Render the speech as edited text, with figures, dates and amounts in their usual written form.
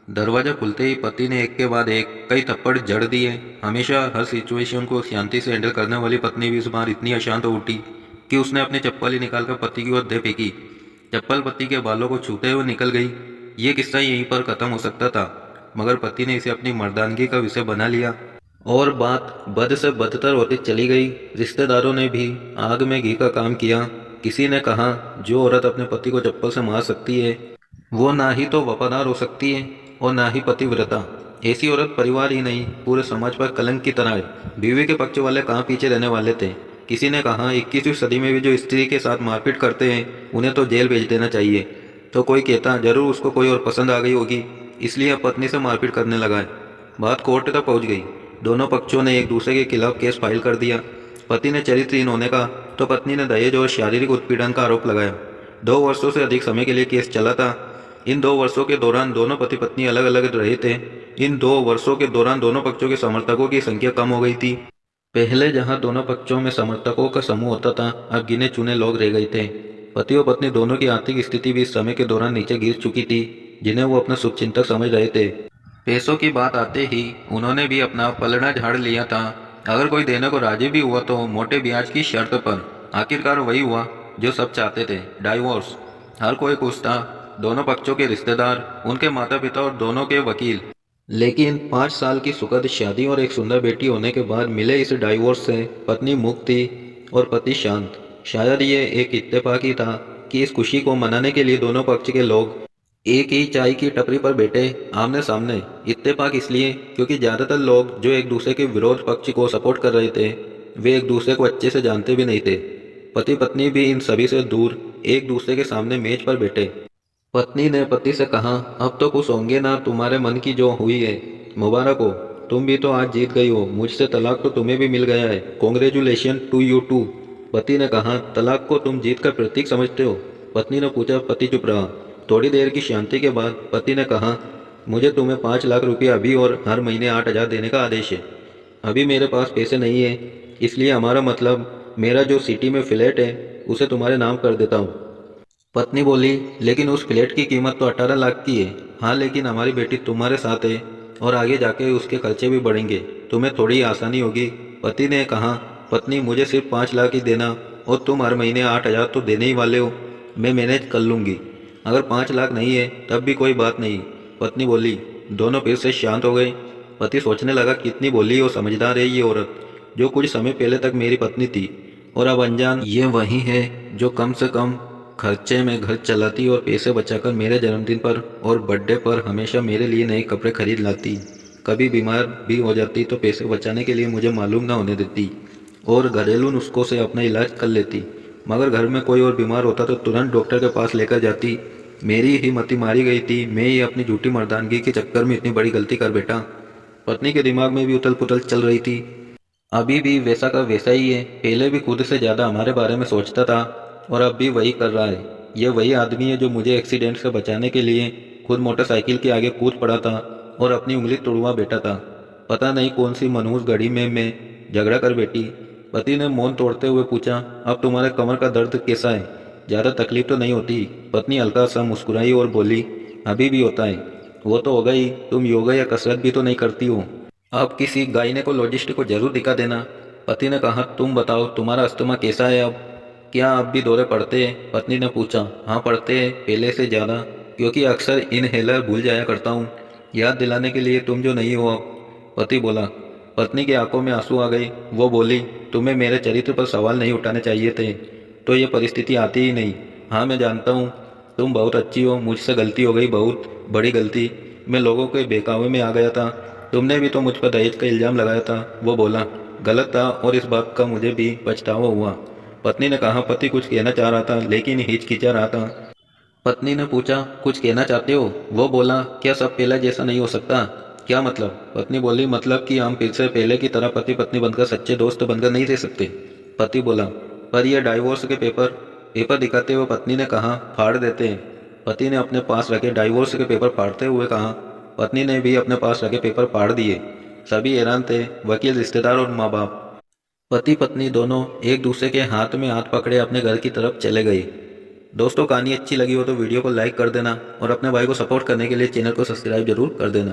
दरवाजा खुलते ही पति ने एक के बाद एक कई थप्पड़ जड़ दिए। हमेशा हर सिचुएशन को शांति से हैंडल करने वाली पत्नी भी इस बार इतनी अशांत हो उठी कि उसने अपनी चप्पल ही निकालकर पति की ओर दे फेंकी। चप्पल पति के बालों को छूते हुए निकल गई। ये किस्सा यहीं पर खत्म हो सकता था, मगर पति ने इसे अपनी मर्दानगी का विषय बना लिया और बात बद से बदतर होती चली गई। रिश्तेदारों ने भी आग में घी का काम किया। किसी ने कहा, जो औरत अपने पति को चप्पल से मार सकती है वो ना ही तो वफादार हो सकती है और ना ही पतिव्रता। ऐसी औरत परिवार ही नहीं पूरे समाज पर कलंक की तरह है। बीवी के पक्ष वाले कहाँ पीछे रहने वाले थे। किसी ने कहा, 21वीं सदी में भी जो स्त्री के साथ मारपीट करते हैं उन्हें तो जेल भेज देना चाहिए। तो कोई कहता, जरूर उसको कोई और पसंद आ गई होगी इसलिए अब पत्नी से मारपीट करने लगा है। बात कोर्ट तक पहुंच गई। दोनों पक्षों ने एक दूसरे के खिलाफ केस फाइल कर दिया। पति ने चरित्रहीन होने का तो पत्नी ने दहेज और शारीरिक उत्पीड़न का आरोप लगाया। 2 वर्षों से अधिक समय के लिए केस चला था। इन 2 वर्षों के दौरान दोनों पति पत्नी अलग अलग रहे थे। इन 2 वर्षों के दौरान दोनों पक्षों के समर्थकों की संख्या कम हो गई थी। पहले जहां दोनों पक्षों में समर्थकों का समूह होता था, अब गिने चुने लोग रह गए थे। पति और पत्नी दोनों की आर्थिक स्थिति भी इस समय के दौरान नीचे गिर चुकी थी, जिन्हें वो अपना शुभचिंतक समझ रहे थे। पैसों की बात आते ही उन्होंने भी अपना पलड़ा झाड़ लिया था। अगर कोई देने को राजी भी हुआ तो मोटे ब्याज की शर्त पर। आखिरकार वही हुआ जो सब चाहते थे, डाइवोर्स। हर कोई खुश था, दोनों पक्षों के रिश्तेदार, उनके माता पिता और दोनों के वकील। लेकिन 5 साल की सुखद शादी और एक सुंदर बेटी होने के बाद मिले इस डाइवोर्स से पत्नी मुक्त थी और पति शांत। शायद ये एक इत्तेफाक ही था कि इस खुशी को मनाने के लिए दोनों पक्ष के लोग एक ही चाय की टपरी पर बैठे आमने सामने। इत्तेफाक इसलिए क्योंकि ज्यादातर लोग जो एक दूसरे के विरोध पक्ष को सपोर्ट कर रहे थे वे एक दूसरे को अच्छे से जानते भी नहीं थे। पति पत्नी भी इन सभी से दूर एक दूसरे के सामने मेज पर बैठे। पत्नी ने पति से कहा, अब तो खुश होंगे ना, तुम्हारे मन की जो हुई है। मुबारक हो, तुम भी तो आज जीत गई हो। मुझसे तलाक तो तुम्हें भी मिल गया है। Congratulation to you too. पति ने कहा, तलाक को तुम जीत का प्रतीक समझते हो? पत्नी ने पूछा। पति चुप रहा। थोड़ी देर की शांति के बाद पति ने कहा, मुझे तुम्हें 5 लाख रुपया अभी और हर महीने 8 हजार देने का आदेश है। अभी मेरे पास पैसे नहीं है, इसलिए हमारा मतलब मेरा जो सिटी में फ्लैट है उसे तुम्हारे नाम कर देता हूँ। पत्नी बोली, लेकिन उस फ्लैट की कीमत तो 18 लाख की है। हाँ, लेकिन हमारी बेटी तुम्हारे साथ है और आगे जाके उसके खर्चे भी बढ़ेंगे, तुम्हें थोड़ी आसानी होगी। पति ने कहा, पत्नी मुझे सिर्फ 5 लाख ही देना और तुम हर महीने 8 हजार तो देने ही वाले हो। मैं मैनेज कर लूँगी। अगर 5 लाख नहीं है तब भी कोई बात नहीं। पत्नी बोली। दोनों फिर से शांत हो गए। पति सोचने लगा, कितनी भोली और समझदार है ये औरत, जो कुछ समय पहले तक मेरी पत्नी थी और अब अनजान। ये वही है जो कम से कम खर्चे में घर चलाती और पैसे बचाकर मेरे जन्मदिन पर और बर्थडे पर हमेशा मेरे लिए नए कपड़े खरीद लाती। कभी बीमार भी हो जाती तो पैसे बचाने के लिए मुझे मालूम ना होने देती और घरेलू नुस्खों से अपना इलाज कर लेती। मगर घर में कोई और बीमार होता तो तुरंत डॉक्टर के पास लेकर जाती। मेरी ही मति मारी गई थी। मैं ही अपनी झूठी मर्दानगी के चक्कर में इतनी बड़ी गलती कर बैठा। पत्नी के दिमाग में भी उथल पुथल चल रही थी। अभी भी वैसा का वैसा ही है। पहले भी खुद से ज़्यादा हमारे बारे में सोचता था और अब भी वही कर रहा है। यह वही आदमी है जो मुझे एक्सीडेंट से बचाने के लिए खुद मोटरसाइकिल के आगे कूद पड़ा था और अपनी उंगली तोड़वा बैठा था। पता नहीं कौन सी मनहूस घड़ी में मैं झगड़ा कर बैठी। पति ने मौन तोड़ते हुए पूछा, अब तुम्हारे कमर का दर्द कैसा है? ज़्यादा तकलीफ तो नहीं होती? पत्नी हल्का सा मुस्कुराई और बोली, अभी भी होता है। वो तो होगा ही। तुम योगा या कसरत भी तो नहीं करती हो। अब किसी गायनेकोलॉजिस्ट को जरूर दिखा देना। पति ने कहा, तुम बताओ तुम्हारा अस्थमा कैसा है अब? क्या अब भी दौरे पड़ते हैं? पत्नी ने पूछा। हाँ पड़ते हैं, पहले से ज़्यादा, क्योंकि अक्सर इनहेलर भूल जाया करता हूँ, याद दिलाने के लिए तुम जो नहीं हो अब। पति बोला। पत्नी की आंखों में आंसू आ गए। वो बोली, तुम्हें मेरे चरित्र पर सवाल नहीं उठाने चाहिए थे, तो ये परिस्थिति आती ही नहीं। हाँ मैं जानता हूँ तुम बहुत अच्छी हो, मुझसे गलती हो गई, बहुत बड़ी गलती। मैं लोगों के बहकावे में आ गया था। तुमने भी तो मुझ पर दहेज का इल्ज़ाम लगाया था। वो बोला, गलत था और इस बात का मुझे भी पछतावा हुआ। पत्नी ने कहा। पति कुछ कहना चाह रहा था लेकिन हिचकिचा रहा था। पत्नी ने पूछा, कुछ कहना चाहते हो? वो बोला, क्या सब पहले जैसा नहीं हो सकता? क्या मतलब? पत्नी बोली, मतलब कि हम फिर से पहले की तरह पति पत्नी बनकर सच्चे दोस्त बनकर नहीं रह सकते। पति बोला, पर यह डाइवोर्स के पेपर पेपर दिखाते हुए पत्नी ने कहा, फाड़ देते हैं। पति ने अपने पास रखे डाइवोर्स के पेपर फाड़ते हुए कहा। पत्नी ने भी अपने पास रखे पेपर फाड़ दिए। सभी हैरान थे, वकील, रिश्तेदार और माँ बाप। पति पत्नी दोनों एक दूसरे के हाथ में हाथ पकड़े अपने घर की तरफ चले गए। दोस्तों कहानी अच्छी लगी हो तो वीडियो को लाइक कर देना और अपने भाई को सपोर्ट करने के लिए चैनल को सब्सक्राइब जरूर कर देना।